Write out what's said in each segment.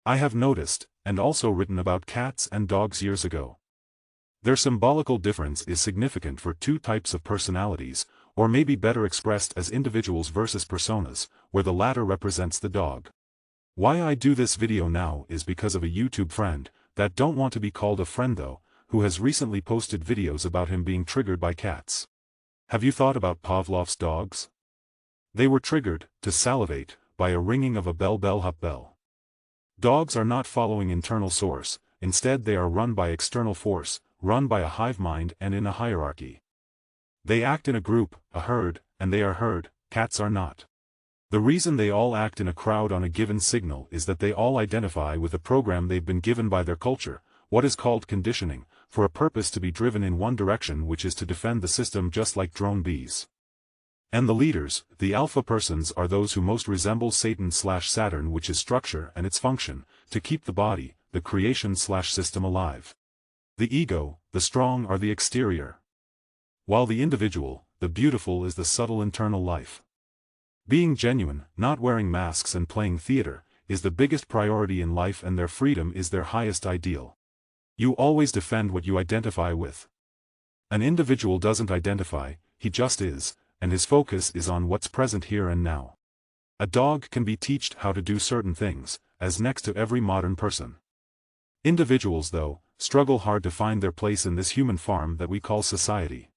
I have noticed, and also written about cats and dogs years ago. Their symbolical difference is significant for two types of personalities, or maybe better expressed as individuals versus personas, where the latter represents the dog. Why I do this video now is because of a YouTube friend, that don't want to be called a friend though, who has recently posted videos about him being triggered by cats. Have you thought about Pavlov's dogs? They were triggered, to salivate, by a ringing of a bell-bellhop bell. Dogs are not following internal source, instead they are run by external force, run by a hive mind and in a hierarchy. They act in a group, a herd, and they are heard. Cats are not. The reason they all act in a crowd on a given signal is that they all identify with a program they've been given by their culture, what is called conditioning, for a purpose to be driven in one direction, which is to defend the system, just like drone bees. And the leaders, the alpha persons, are those who most resemble Satan/Saturn, which is structure and its function, to keep the body, the creation/system alive. The ego, the strong, are the exterior, while the individual, the beautiful, is the subtle internal life. Being genuine, not wearing masks and playing theater, is the biggest priority in life, and their freedom is their highest ideal. You always defend what you identify with. An individual doesn't identify, he just is, and his focus is on what's present here and now. A dog can be taught how to do certain things, as next to every modern person. Individuals, though, struggle hard to find their place in this human farm that we call society.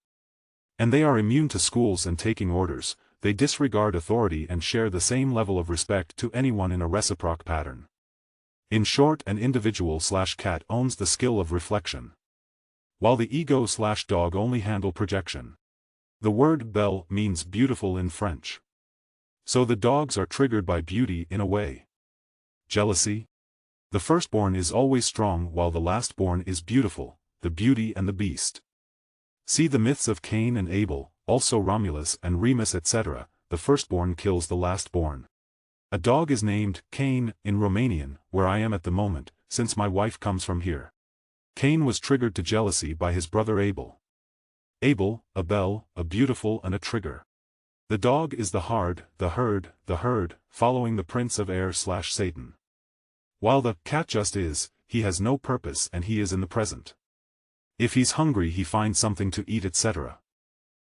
And they are immune to schools and taking orders. They disregard authority and share the same level of respect to anyone in a reciproc pattern. In short, an individual/cat owns the skill of reflection, while the ego/dog only handle projection. The word belle means beautiful in French. So the dogs are triggered by beauty in a way. Jealousy? The firstborn is always strong while the lastborn is beautiful, the beauty and the beast. See the myths of Cain and Abel, also Romulus and Remus, etc. The firstborn kills the lastborn. A dog is named Cain in Romanian, where I am at the moment, since my wife comes from here. Cain was triggered to jealousy by his brother Abel. Abel, a belle, a beautiful, and a trigger. The dog is the herd, following the prince of air/Satan. While the cat just is, he has no purpose and he is in the present. If he's hungry he finds something to eat, etc.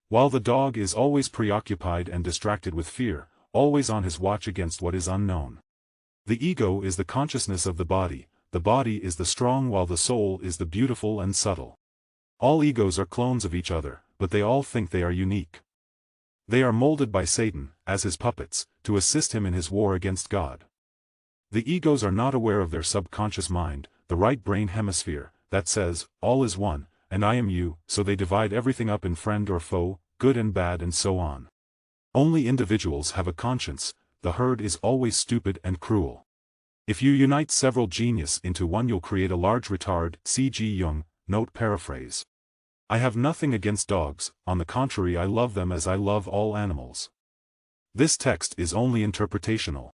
While the dog is always preoccupied and distracted with fear, always on his watch against what is unknown. The ego is the consciousness of the body is the strong, while the soul is the beautiful and subtle. All egos are clones of each other, but they all think they are unique. They are molded by Satan, as his puppets, to assist him in his war against God. The egos are not aware of their subconscious mind, the right brain hemisphere, that says, all is one, and I am you, so they divide everything up in friend or foe, good and bad, and so on. Only individuals have a conscience. The herd is always stupid and cruel. If you unite several genius into one, you'll create a large retard. C.G. Jung, note paraphrase. I have nothing against dogs, on the contrary I love them as I love all animals. This text is only interpretational.